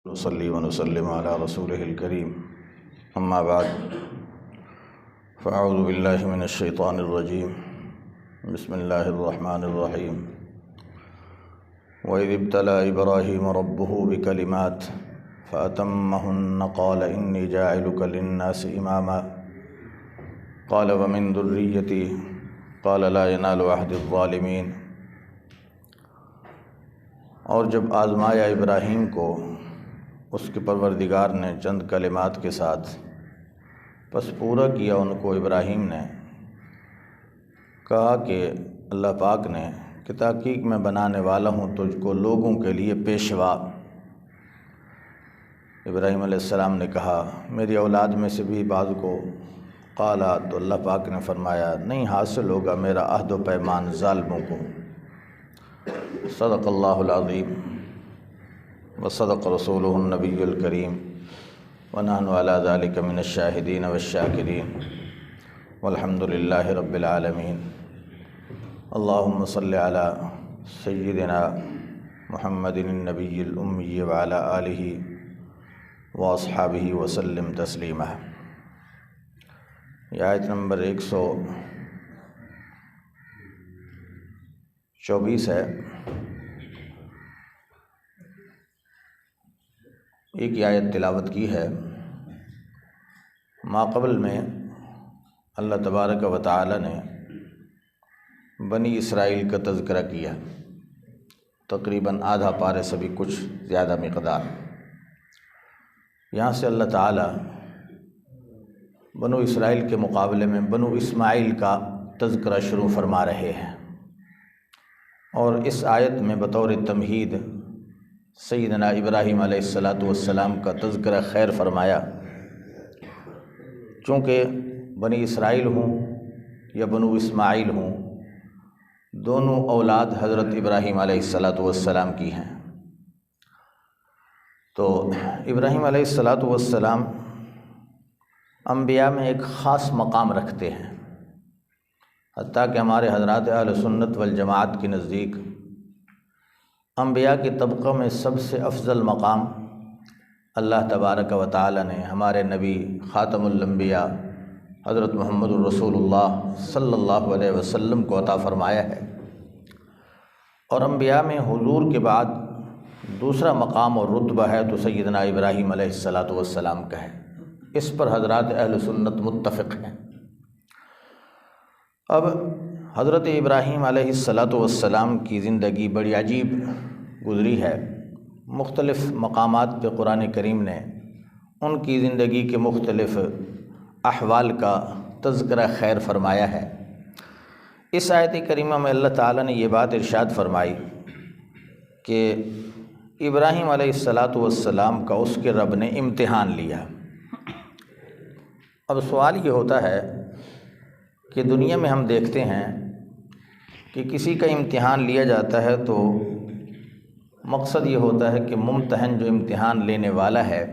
نصلي ونسلم على رسوله الكريم أما بعد فأعوذ بالله من الشيطان الرجيم بسم الله الرحمن الرحيم وإذ ابتلى إبراهيم ربه بكلمات فأتمهن قال إني جاعلك للناس إماما قال ومن ذريتي قال لا ينال عهد الظالمين۔ اور جب آزمایا ابراہیم کو اس کے پروردگار نے چند کلمات کے ساتھ، پس پورا کیا ان کو، ابراہیم نے کہا کہ اللہ پاک نے کہ تحقیق میں بنانے والا ہوں تجھ کو لوگوں کے لیے پیشوا۔ ابراہیم علیہ السلام نے کہا میری اولاد میں سے بھی بعض کو، قالا تو اللہ پاک نے فرمایا نہیں حاصل ہوگا میرا عہد و پیمان ظالموں کو۔ صدق اللہ العظیم وصدق رسولہ النبی الکریم ونحن علی ذلک من الشاہدین والشاکرین والحمد للہ رب العالمین۔ اللہم صلی علی سیدنا محمد النبی الامی وعلی آلہ واصحابہ وسلم تسلیما۔ یہ آیت نمبر 124 ہے۔ ایک آیت تلاوت کی ہے، ماقبل میں اللہ تبارک و تعالی نے بنی اسرائیل کا تذکرہ کیا، تقریباً آدھا پارے سے بھی کچھ زیادہ مقدار۔ یہاں سے اللہ تعالی بنو اسرائیل کے مقابلے میں بنو اسماعیل کا تذکرہ شروع فرما رہے ہیں، اور اس آیت میں بطور تمہید سیدنا ابراہیم علیہ السلام کا تذکرہ خیر فرمایا، چونکہ بنی اسرائیل ہوں یا بنو اسماعیل ہوں، دونوں اولاد حضرت ابراہیم علیہ السلام کی ہیں۔ تو ابراہیم علیہ السلام انبیاء میں ایک خاص مقام رکھتے ہیں، حتیٰ کہ ہمارے حضرات اہل سنت والجماعت کے نزدیک انبیاء کے طبقہ میں سب سے افضل مقام اللہ تبارک و تعالی نے ہمارے نبی خاتم الانبیاء حضرت محمد الرسول اللہ صلی اللہ علیہ وسلم کو عطا فرمایا ہے، اور انبیاء میں حضور کے بعد دوسرا مقام اور رتبہ ہے تو سیدنا ابراہیم علیہ السلام کا ہے۔ اس پر حضرات اہل سنت متفق ہیں۔ اب حضرت ابراہیم علیہ السلام کی زندگی بڑی عجیب گزری ہے۔ مختلف مقامات پہ قرآن کریم نے ان کی زندگی کے مختلف احوال کا تذکرہ خیر فرمایا ہے۔ اس آیت کریمہ میں اللہ تعالیٰ نے یہ بات ارشاد فرمائی کہ ابراہیم علیہ السلام کا اس کے رب نے امتحان لیا۔ اب سوال یہ ہوتا ہے کہ دنیا میں ہم دیکھتے ہیں کہ کسی کا امتحان لیا جاتا ہے تو مقصد یہ ہوتا ہے کہ ممتحن جو امتحان لینے والا ہے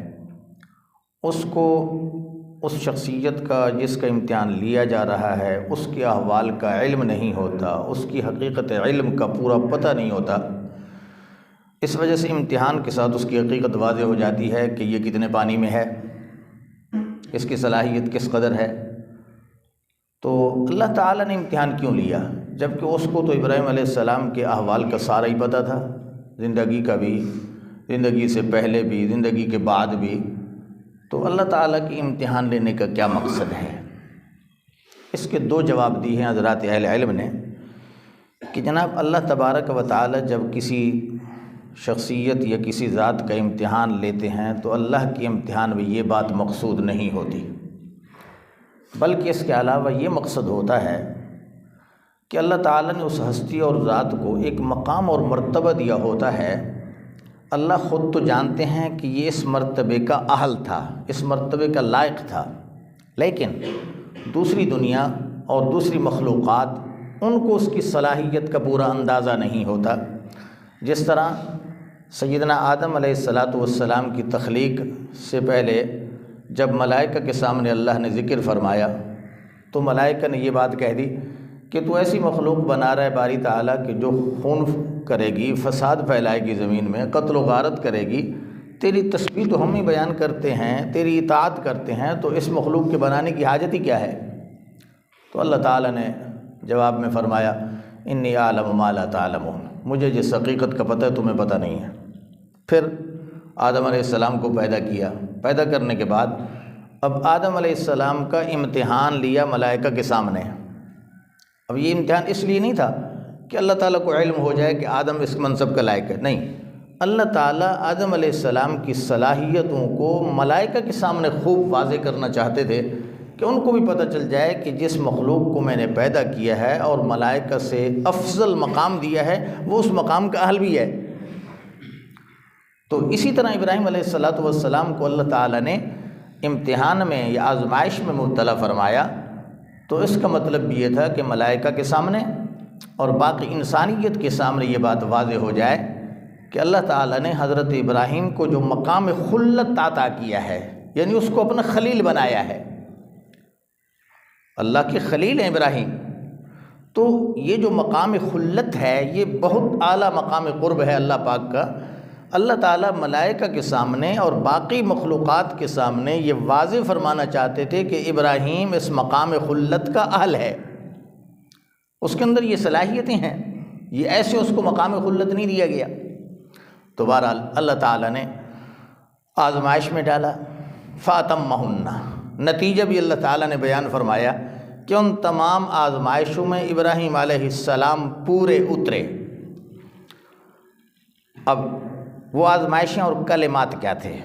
اس کو اس شخصیت کا جس کا امتحان لیا جا رہا ہے اس کے احوال کا علم نہیں ہوتا، اس کی حقیقت علم کا پورا پتہ نہیں ہوتا۔ اس وجہ سے امتحان کے ساتھ اس کی حقیقت واضح ہو جاتی ہے کہ یہ کتنے پانی میں ہے، اس کی صلاحیت کس قدر ہے۔ تو اللہ تعالیٰ نے امتحان کیوں لیا جبکہ اس کو تو ابراہیم علیہ السلام کے احوال کا سارا ہی پتہ تھا، زندگی کا بھی، زندگی سے پہلے بھی، زندگی کے بعد بھی۔ تو اللہ تعالیٰ کی امتحان لینے کا کیا مقصد ہے؟ اس کے دو جواب دی ہیں حضرات اہل علم نے کہ جناب اللہ تبارک و تعالیٰ جب کسی شخصیت یا کسی ذات کا امتحان لیتے ہیں تو اللہ کے امتحان میں یہ بات مقصود نہیں ہوتی، بلکہ اس کے علاوہ یہ مقصد ہوتا ہے کہ اللہ تعالیٰ نے اس ہستی اور ذات کو ایک مقام اور مرتبہ دیا ہوتا ہے۔ اللہ خود تو جانتے ہیں کہ یہ اس مرتبے کا اہل تھا، اس مرتبے کا لائق تھا، لیکن دوسری دنیا اور دوسری مخلوقات ان کو اس کی صلاحیت کا پورا اندازہ نہیں ہوتا۔ جس طرح سیدنا آدم علیہ السلام کی تخلیق سے پہلے جب ملائکہ کے سامنے اللہ نے ذکر فرمایا تو ملائکہ نے یہ بات کہہ دی کہ تو ایسی مخلوق بنا رہا ہے باری تعالیٰ کہ جو خون کرے گی، فساد پھیلائے گی، زمین میں قتل و غارت کرے گی، تیری تسبیح تو ہم ہی بیان کرتے ہیں، تیری اطاعت کرتے ہیں، تو اس مخلوق کے بنانے کی حاجت ہی کیا ہے؟ تو اللہ تعالیٰ نے جواب میں فرمایا انی اعلم ما لا تعلمون، مجھے جس حقیقت کا پتہ ہے تمہیں پتہ نہیں ہے۔ پھر آدم علیہ السلام کو پیدا کیا، پیدا کرنے کے بعد اب آدم علیہ السلام کا امتحان لیا ملائکہ کے سامنے۔ اب یہ امتحان اس لیے نہیں تھا کہ اللہ تعالیٰ کو علم ہو جائے کہ آدم اس منصب کا لائق ہے، نہیں، اللہ تعالیٰ آدم علیہ السلام کی صلاحیتوں کو ملائکہ کے سامنے خوب واضح کرنا چاہتے تھے کہ ان کو بھی پتہ چل جائے کہ جس مخلوق کو میں نے پیدا کیا ہے اور ملائکہ سے افضل مقام دیا ہے وہ اس مقام کا اہل بھی ہے۔ تو اسی طرح ابراہیم علیہ السلام کو اللہ تعالیٰ نے امتحان میں یا آزمائش میں مبتلا فرمایا، تو اس کا مطلب بھی یہ تھا کہ ملائکہ کے سامنے اور باقی انسانیت کے سامنے یہ بات واضح ہو جائے کہ اللہ تعالیٰ نے حضرت ابراہیم کو جو مقام خلت عطا کیا ہے، یعنی اس کو اپنا خلیل بنایا ہے۔ اللہ کے خلیل ہیں ابراہیم، تو یہ جو مقام خلت ہے یہ بہت اعلیٰ مقام قرب ہے اللہ پاک کا۔ اللہ تعالیٰ ملائکہ کے سامنے اور باقی مخلوقات کے سامنے یہ واضح فرمانا چاہتے تھے کہ ابراہیم اس مقام خلت کا اہل ہے، اس کے اندر یہ صلاحیتیں ہیں، یہ ایسے اس کو مقام خلت نہیں دیا گیا۔ تو بہرحال اللہ تعالیٰ نے آزمائش میں ڈالا، فَأَتَمَّهُنَّ، نتیجہ بھی اللہ تعالیٰ نے بیان فرمایا کہ ان تمام آزمائشوں میں ابراہیم علیہ السلام پورے اترے۔ اب وہ آزمائشیں اور کلمات کیا تھے؟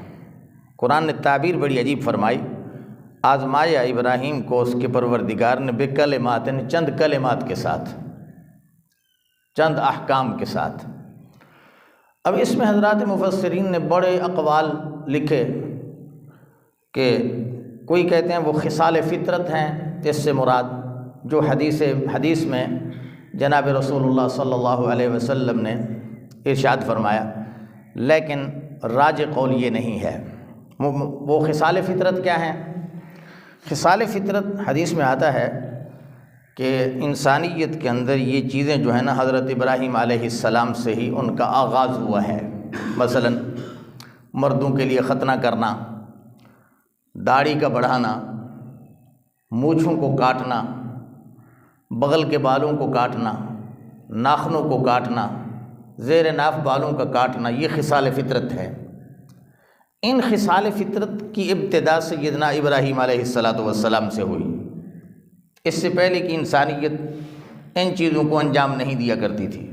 قرآن نے تعبیر بڑی عجیب فرمائی، آزمایا ابراہیم کو اس کے پروردگار نے بکلمات، یعنی چند کلمات کے ساتھ، چند احکام کے ساتھ۔ اب اس میں حضرات مفسرین نے بڑے اقوال لکھے کہ کوئی کہتے ہیں وہ خصال فطرت ہیں، اس سے مراد جو حدیث میں جناب رسول اللہ صلی اللہ علیہ وسلم نے ارشاد فرمایا، لیکن راجح قول یہ نہیں ہے۔ وہ خصال فطرت کیا ہیں؟ خصال فطرت حدیث میں آتا ہے کہ انسانیت کے اندر یہ چیزیں جو ہیں نا حضرت ابراہیم علیہ السلام سے ہی ان کا آغاز ہوا ہے۔ مثلا مردوں کے لیے ختنہ کرنا، داڑھی کا بڑھانا، مونچھوں کو کاٹنا، بغل کے بالوں کو کاٹنا، ناخنوں کو کاٹنا، زیر ناف بالوں کا کاٹنا، یہ خصال فطرت ہے۔ ان خصال فطرت کی ابتدا سیدنا ابراہیم علیہ السلام سے ہوئی، اس سے پہلے کی انسانیت ان چیزوں کو انجام نہیں دیا کرتی تھی۔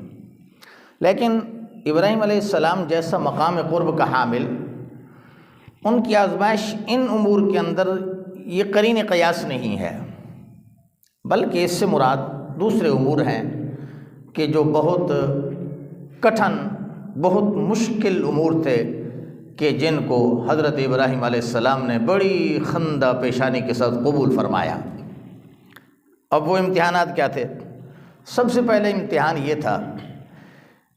لیکن ابراہیم علیہ السلام جیسا مقام قرب کا حامل، ان کی آزمائش ان امور کے اندر یہ قرین قیاس نہیں ہے، بلکہ اس سے مراد دوسرے امور ہیں کہ جو بہت کٹھن، بہت مشکل امور تھے کہ جن کو حضرت ابراہیم علیہ السلام نے بڑی خندہ پیشانی کے ساتھ قبول فرمایا۔ اب وہ امتحانات کیا تھے؟ سب سے پہلے امتحان یہ تھا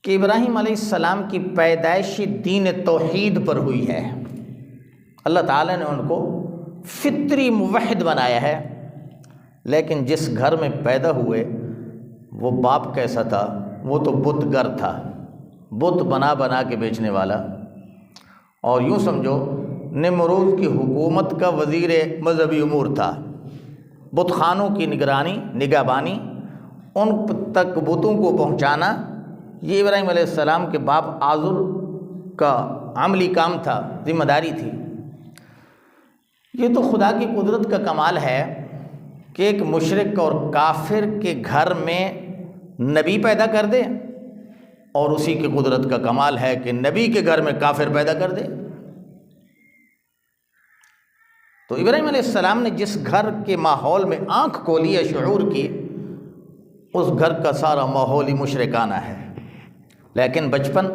کہ ابراہیم علیہ السلام کی پیدائش دین توحید پر ہوئی ہے۔ اللہ تعالیٰ نے ان کو فطری موحد بنایا ہے، لیکن جس گھر میں پیدا ہوئے وہ باپ کیسا تھا؟ وہ تو بت گر تھا، بت بنا بنا کے بیچنے والا، اور یوں سمجھو نمرود کی حکومت کا وزیر مذہبی امور تھا۔ بت خانوں کی نگہبانی، ان تک بتوں کو پہنچانا، یہ ابراہیم علیہ السلام کے باپ آزر کا عملی کام تھا، ذمہ داری تھی۔ یہ تو خدا کی قدرت کا کمال ہے کہ ایک مشرک اور کافر کے گھر میں نبی پیدا کر دے، اور اسی کی قدرت کا کمال ہے کہ نبی کے گھر میں کافر پیدا کر دے۔ تو ابراہیم علیہ السلام نے جس گھر کے ماحول میں آنکھ کھولی ہے شعور کی، اس گھر کا سارا ماحول ہی مشرکانہ ہے۔ لیکن بچپن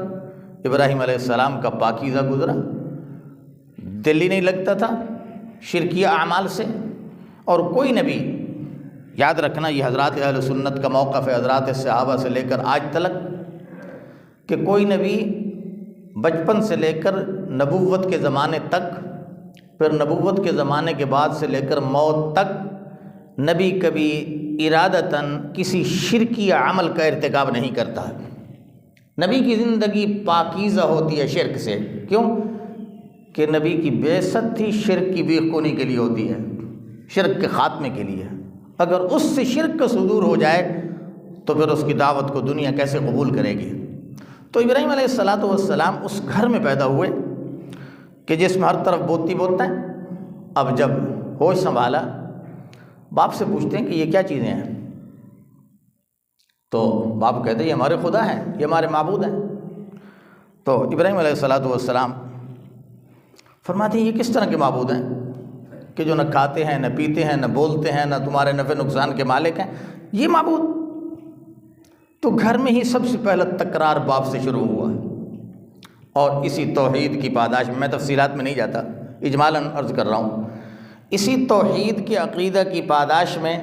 ابراہیم علیہ السلام کا پاکیزہ گزرا، دل ہی نہیں لگتا تھا شرکیہ اعمال سے۔ اور کوئی نبی، یاد رکھنا یہ حضرات اہل سنت کا موقف ہے، حضرات صحابہ سے لے کر آج تلک، کہ کوئی نبی بچپن سے لے کر نبوت کے زمانے تک، پھر نبوت کے زمانے کے بعد سے لے کر موت تک، نبی کبھی ارادتاً کسی شرکی عمل کا ارتکاب نہیں کرتا۔ نبی کی زندگی پاکیزہ ہوتی ہے شرک سے۔ کیوں؟ کہ نبی کی بعثت تھی شرک کی بیخونی کے لیے ہوتی ہے، شرک کے خاتمے کے لیے۔ اگر اس سے شرک کا صدور ہو جائے تو پھر اس کی دعوت کو دنیا کیسے قبول کرے گی؟ تو ابراہیم علیہ السلام اس گھر میں پیدا ہوئے کہ جس میں ہر طرف بوتی بولتا ہے۔ اب جب ہوش سنبھالا، باپ سے پوچھتے ہیں کہ یہ کیا چیزیں ہیں؟ تو باپ کہتے ہیں یہ ہمارے خدا ہیں، یہ ہمارے معبود ہیں۔ تو ابراہیم علیہ السلام فرماتے ہیں یہ کس طرح کے معبود ہیں کہ جو نہ کھاتے ہیں، نہ پیتے ہیں، نہ بولتے ہیں، نہ تمہارے نفع نقصان کے مالک ہیں، یہ معبود؟ تو گھر میں ہی سب سے پہلا تکرار باپ سے شروع ہوا، اور اسی توحید کی پاداش میں تفصیلات میں نہیں جاتا، اجمالاً عرض کر رہا ہوں، اسی توحید کے عقیدہ کی پاداش میں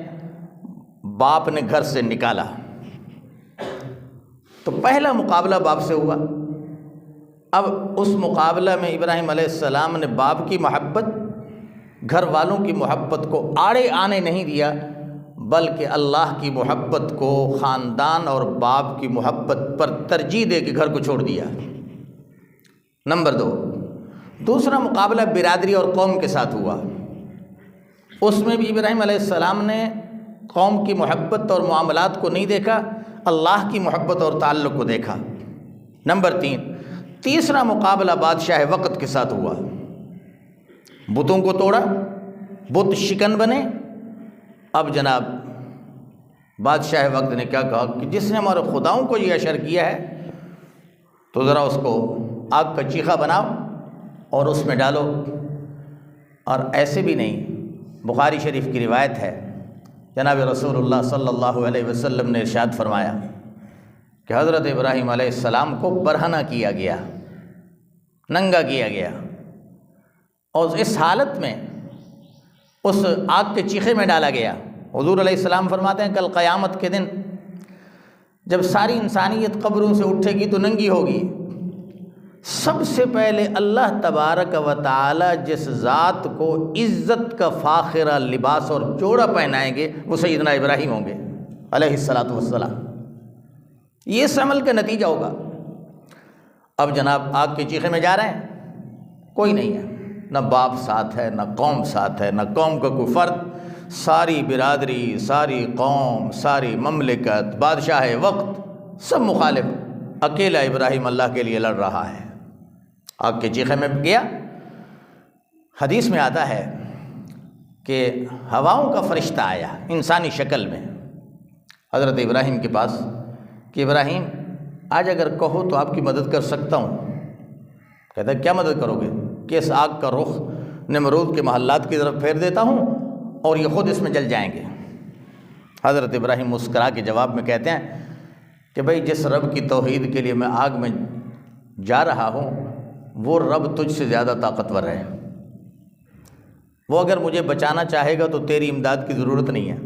باپ نے گھر سے نکالا۔ تو پہلا مقابلہ باپ سے ہوا۔ اب اس مقابلہ میں ابراہیم علیہ السلام نے باپ کی محبت، گھر والوں کی محبت کو آڑے آنے نہیں دیا، بلکہ اللہ کی محبت کو خاندان اور باپ کی محبت پر ترجیح دے کے گھر کو چھوڑ دیا۔ نمبر 2، دوسرا مقابلہ برادری اور قوم کے ساتھ ہوا۔ اس میں بھی ابراہیم علیہ السلام نے قوم کی محبت اور معاملات کو نہیں دیکھا، اللہ کی محبت اور تعلق کو دیکھا۔ نمبر 3، تیسرا مقابلہ بادشاہ وقت کے ساتھ ہوا۔ بتوں کو توڑا، بت شکن بنے۔ اب جناب بادشاہ وقت نے کیا کہا کہ جس نے ہمارے خداؤں کو یہ اشر کیا ہے تو ذرا اس کو آگ کا چیخا بناؤ اور اس میں ڈالو۔ اور ایسے بھی نہیں، بخاری شریف کی روایت ہے، جناب رسول اللہ صلی اللہ علیہ وسلم نے ارشاد فرمایا کہ حضرت ابراہیم علیہ السلام کو برہنہ کیا گیا، ننگا کیا گیا، اور اس حالت میں اس آگ کے چیخے میں ڈالا گیا۔ حضور علیہ السلام فرماتے ہیں کل قیامت کے دن جب ساری انسانیت قبروں سے اٹھے گی تو ننگی ہوگی، سب سے پہلے اللہ تبارک و تعالی جس ذات کو عزت کا فاخرہ لباس اور جوڑا پہنائیں گے وہ سیدنا ابراہیم ہوں گے علیہ السلام۔ یہ اس عمل کا نتیجہ ہوگا۔ اب جناب آگ کے چیخے میں جا رہے ہیں، کوئی نہیں ہے، نہ باپ ساتھ ہے، نہ قوم ساتھ ہے، نہ قوم کا کوئی فرد، ساری برادری، ساری قوم، ساری مملکت، بادشاہ وقت سب مخالف، اکیلا ابراہیم اللہ کے لیے لڑ رہا ہے۔ آگ کے چیخے میں گیا۔ حدیث میں آتا ہے کہ ہواؤں کا فرشتہ آیا انسانی شکل میں حضرت ابراہیم کے پاس کہ ابراہیم آج اگر کہو تو آپ کی مدد کر سکتا ہوں۔ کہتا ہے کیا مدد کرو گے؟ کہ اس آگ کا رخ نمرود کے محلات کی طرف پھیر دیتا ہوں اور یہ خود اس میں جل جائیں گے۔ حضرت ابراہیم مسکرا کے جواب میں کہتے ہیں کہ بھئی جس رب کی توحید کے لیے میں آگ میں جا رہا ہوں وہ رب تجھ سے زیادہ طاقتور ہے، وہ اگر مجھے بچانا چاہے گا تو تیری امداد کی ضرورت نہیں ہے،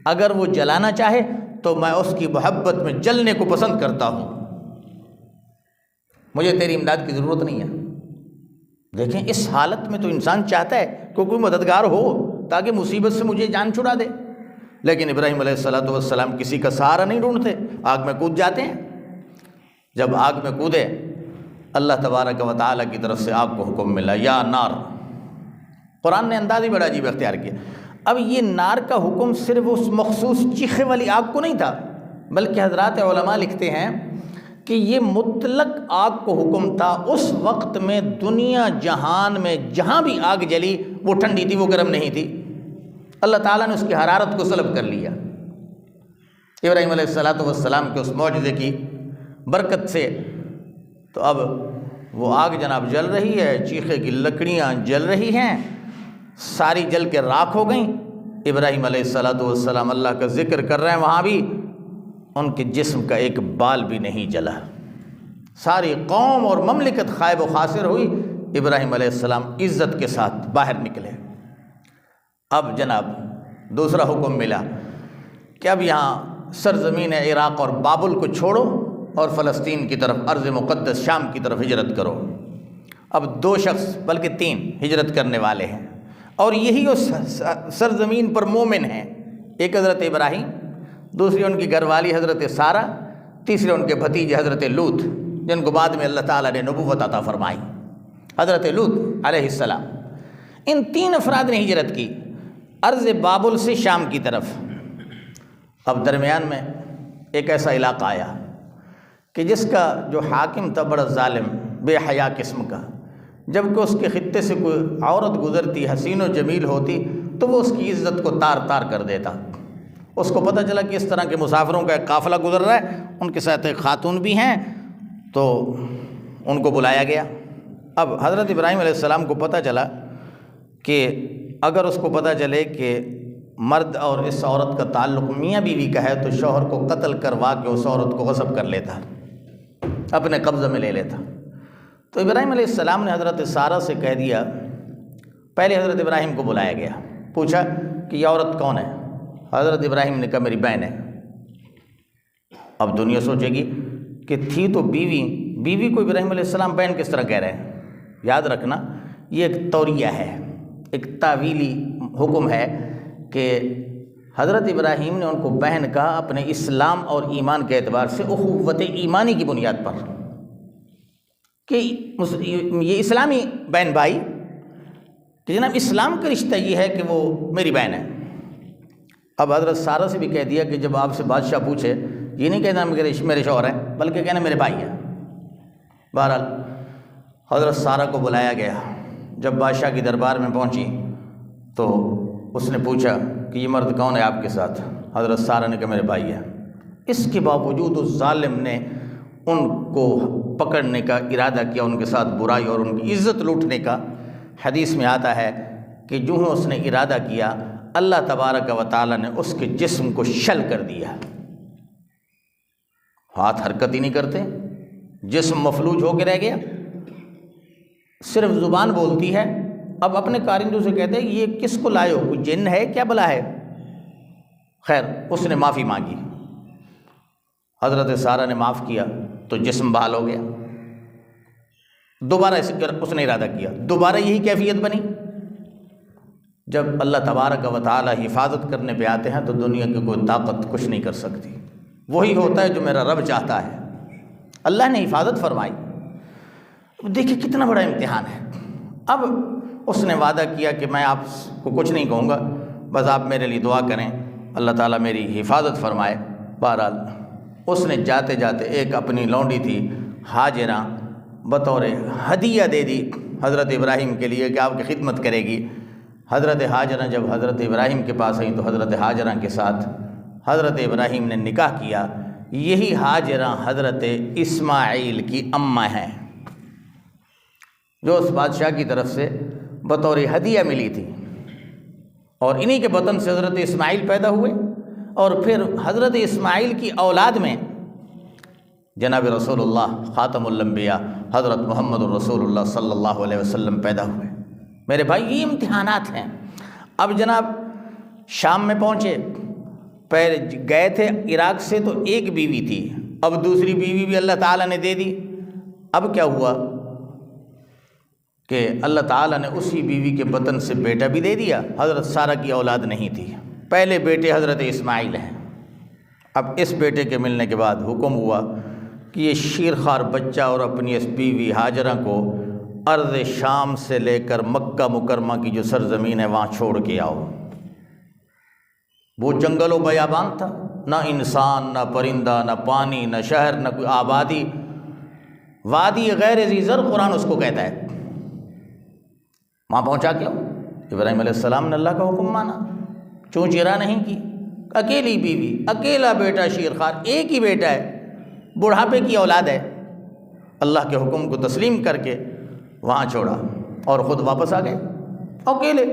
اگر وہ جلانا چاہے تو میں اس کی محبت میں جلنے کو پسند کرتا ہوں، مجھے تیری امداد کی ضرورت نہیں ہے۔ دیکھیں اس حالت میں تو انسان چاہتا ہے کہ کوئی مددگار ہو تاکہ مصیبت سے مجھے جان چھڑا دے، لیکن ابراہیم علیہ السلام کسی کا سہارا نہیں ڈھونڈتے، آگ میں کود جاتے ہیں۔ جب آگ میں کودے اللہ تبارک و تعالیٰ کی طرف سے آگ کو حکم ملا یا نار۔ قرآن نے انداز ہی بڑا عجیب اختیار کیا۔ اب یہ نار کا حکم صرف اس مخصوص چیخے والی آگ کو نہیں تھا، بلکہ حضرات علماء لکھتے ہیں کہ یہ مطلق آگ کو حکم تھا۔ اس وقت میں دنیا جہان میں جہاں بھی آگ جلی وہ ٹھنڈی تھی، وہ گرم نہیں تھی، اللہ تعالیٰ نے اس کی حرارت کو سلب کر لیا۔ ابراہیم علیہ السلام کے اس معجزے کی برکت سے تو اب وہ آگ جناب جل رہی ہے، چیخے کی لکڑیاں جل رہی ہیں، ساری جل کے راکھ ہو گئیں۔ ابراہیم علیہ السلام اللہ کا ذکر کر رہے ہیں، وہاں بھی ان کے جسم کا ایک بال بھی نہیں جلا۔ ساری قوم اور مملکت خائب و خاسر ہوئی، ابراہیم علیہ السلام عزت کے ساتھ باہر نکلے۔ اب جناب دوسرا حکم ملا کہ اب یہاں سرزمین عراق اور بابل کو چھوڑو اور فلسطین کی طرف، ارض مقدس شام کی طرف ہجرت کرو۔ اب 2 شخص بلکہ 3 ہجرت کرنے والے ہیں، اور یہی اس سرزمین پر مومن ہیں۔ ایک حضرت ابراہیم، دوسری ان کی گھر والی حضرت سارہ، تیسرے ان کے بھتیجے حضرت لوط، جن کو بعد میں اللہ تعالیٰ نے نبوت عطا فرمائی۔ حضرت لوط علیہ السلام، ان 3 افراد نے ہجرت کی ارض بابل سے شام کی طرف۔ اب درمیان میں ایک ایسا علاقہ آیا کہ جس کا جو حاکم تھا بڑا ظالم بے حیا قسم کا، جب کہ اس کے خطے سے کوئی عورت گزرتی حسین و جمیل ہوتی تو وہ اس کی عزت کو تار تار کر دیتا۔ اس کو پتہ چلا کہ اس طرح کے مسافروں کا ایک قافلہ گزر رہا ہے، ان کے ساتھ ایک خاتون بھی ہیں، تو ان کو بلایا گیا۔ اب حضرت ابراہیم علیہ السلام کو پتہ چلا کہ اگر اس کو پتہ چلے کہ مرد اور اس عورت کا تعلق میاں بیوی کا ہے تو شوہر کو قتل کروا کے اس عورت کو غصب کر لیتا، اپنے قبضے میں لے لیتا۔ تو ابراہیم علیہ السلام نے حضرت سارہ سے کہہ دیا، پہلے حضرت ابراہیم کو بلایا گیا، پوچھا کہ یہ عورت کون ہے؟ حضرت ابراہیم نے کہا میری بہن ہے۔ اب دنیا سوچے گی کہ تھی تو بیوی کو ابراہیم علیہ السلام بہن کس طرح کہہ رہے ہیں؟ یاد رکھنا یہ ایک توریہ ہے، ایک تعویلی حکم ہے کہ حضرت ابراہیم نے ان کو بہن کہا اپنے اسلام اور ایمان کے اعتبار سے، اخوت ایمانی کی بنیاد پر، کہ یہ اسلامی بہن بھائی کہ جناب اسلام کا رشتہ یہ ہے کہ وہ میری بہن ہے۔ اب حضرت سارہ سے بھی کہہ دیا کہ جب آپ سے بادشاہ پوچھے یہ نہیں کہنا میرے شوہر ہیں، بلکہ کہنا میرے بھائی ہیں۔ بہرحال حضرت سارہ کو بلایا گیا، جب بادشاہ کی دربار میں پہنچی تو اس نے پوچھا کہ یہ مرد کون ہے آپ کے ساتھ؟ حضرت سارہ نے کہا میرے بھائی ہے۔ اس کے باوجود اس ظالم نے ان کو پکڑنے کا ارادہ کیا، ان کے ساتھ برائی اور ان کی عزت لوٹنے کا۔ حدیث میں آتا ہے کہ جو ہی اس نے ارادہ کیا اللہ تبارک و تعالیٰ نے اس کے جسم کو شل کر دیا، ہاتھ حرکت ہی نہیں کرتے، جسم مفلوج ہو کے رہ گیا، صرف زبان بولتی ہے۔ اب اپنے کارندوں سے کہتے ہیں یہ کس کو لائے ہو، کوئی جن ہے کیا بلا ہے؟ خیر اس نے معافی مانگی، حضرت سارہ نے معاف کیا تو جسم بحال ہو گیا۔ دوبارہ اس نے ارادہ کیا، دوبارہ یہی کیفیت بنی۔ جب اللہ تبارک و تعالی حفاظت کرنے پہ آتے ہیں تو دنیا کی کوئی طاقت کچھ نہیں کر سکتی، وہی ہوتا ہے جو میرا رب چاہتا ہے۔ اللہ نے حفاظت فرمائی۔ دیکھیں کتنا بڑا امتحان ہے۔ اب اس نے وعدہ کیا کہ میں آپ کو کچھ نہیں کہوں گا، بس آپ میرے لیے دعا کریں اللہ تعالیٰ میری حفاظت فرمائے۔ بہرحال اس نے جاتے جاتے ایک اپنی لونڈی تھی ہاجرہ بطور ہدیہ دے دی حضرت ابراہیم کے لیے کہ آپ کی خدمت کرے گی۔ حضرت ہاجرہ جب حضرت ابراہیم کے پاس آئیں تو حضرت ہاجرہ کے ساتھ حضرت ابراہیم نے نکاح کیا۔ یہی ہاجرہ حضرت اسماعیل کی اماں ہیں، جو اس بادشاہ کی طرف سے بطور ہدیہ ملی تھی، اور انہی کے بطن سے حضرت اسماعیل پیدا ہوئے، اور پھر حضرت اسماعیل کی اولاد میں جناب رسول اللہ خاتم الانبیاء حضرت محمد الرسول اللہ صلی اللہ علیہ وسلم پیدا ہوئے۔ میرے بھائی یہ امتحانات ہیں۔ اب جناب شام میں پہنچے، پہلے گئے تھے عراق سے تو ایک بیوی تھی، اب دوسری بیوی بھی اللہ تعالیٰ نے دے دی۔ اب کیا ہوا کہ اللہ تعالیٰ نے اسی بیوی کے بطن سے بیٹا بھی دے دیا، حضرت سارہ کی اولاد نہیں تھی، پہلے بیٹے حضرت اسماعیل ہیں۔ اب اس بیٹے کے ملنے کے بعد حکم ہوا کہ یہ شیرخوار بچہ اور اپنی اس بیوی ہاجرہ کو ارض شام سے لے کر مکہ مکرمہ کی جو سرزمین ہے وہاں چھوڑ کے آؤ۔ وہ جنگل و بیابان تھا، نہ انسان نہ پرندہ نہ پانی نہ شہر نہ کوئی آبادی، وادی غیر ذی زرع قرآن اس کو کہتا ہے۔ وہاں پہنچا کے ابراہیم علیہ السلام نے اللہ کا حکم مانا، چون چرا نہیں کی، اکیلی بیوی اکیلا بیٹا شیرخوار، ایک ہی بیٹا ہے، بڑھاپے کی اولاد ہے، اللہ کے حکم کو تسلیم کر کے وہاں چھوڑا اور خود واپس آ گئے اکیلے۔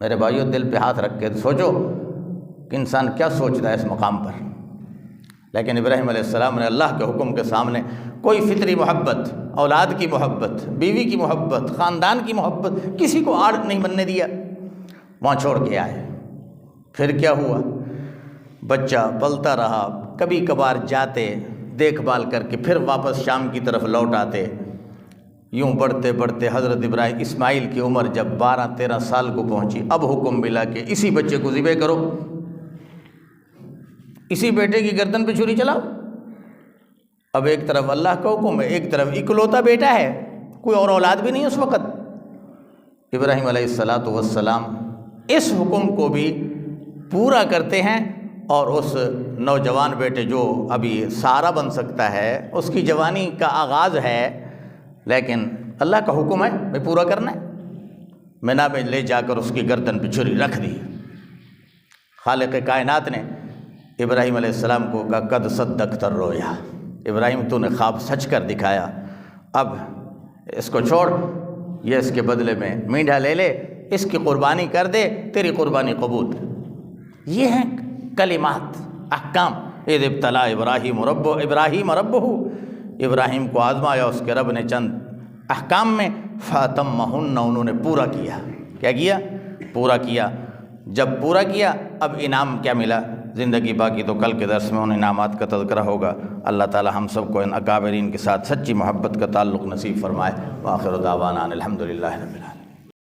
میرے بھائیو دل پہ ہاتھ رکھ کے سوچو کہ انسان کیا سوچتا ہے اس مقام پر۔ لیکن ابراہیم علیہ السلام نے اللہ کے حکم کے سامنے کوئی فطری محبت، اولاد کی محبت، بیوی کی محبت، خاندان کی محبت، کسی کو آڑ نہیں بننے دیا، وہاں چھوڑ کے آئے۔ پھر کیا ہوا؟ بچہ پلتا رہا، کبھی کبھار جاتے دیکھ بھال کر کے پھر واپس شام کی طرف لوٹ آتے۔ یوں بڑھتے بڑھتے حضرت ابراہیم اسماعیل کی عمر جب 12-13 سال کو پہنچی، اب حکم ملا کہ اسی بچے کو ذبح کرو، اسی بیٹے کی گردن پہ چھری چلاؤ۔ اب ایک طرف اللہ کا حکم ہے، ایک طرف اکلوتا بیٹا ہے، کوئی اور اولاد بھی نہیں اس وقت۔ ابراہیم علیہ السلام اس حکم کو بھی پورا کرتے ہیں، اور اس نوجوان بیٹے جو ابھی سارا بن سکتا ہے، اس کی جوانی کا آغاز ہے، لیکن اللہ کا حکم ہے میں پورا کرنا ہے۔ مینا میں لے جا کر اس کی گردن پہ چھری رکھ دی۔ خالق کائنات نے ابراہیم علیہ السلام کو کہا قد صدقت الرؤیا، ابراہیم تو نے خواب سچ کر دکھایا، اب اس کو چھوڑ، یہ اس کے بدلے میں مینڈھا لے لے، اس کی قربانی کر دے، تیری قربانی قبول۔ یہ ہیں کلمات، احکام۔ اذ ابتلا ابراہیم ربہ، ابراہیم کو آزمایا اس کے رب نے چند احکام میں، فاتمہن، انہوں نے پورا کیا۔ کیا کیا؟ پورا کیا۔ جب پورا کیا اب انعام کیا ملا؟ زندگی باقی تو کل کے درس میں ان انعامات کا تذکرہ ہوگا۔ اللہ تعالی ہم سب کو ان اکابرین کے ساتھ سچی محبت کا تعلق نصیب فرمائے۔ وآخر دعوانا الحمدللہ رب العالمین۔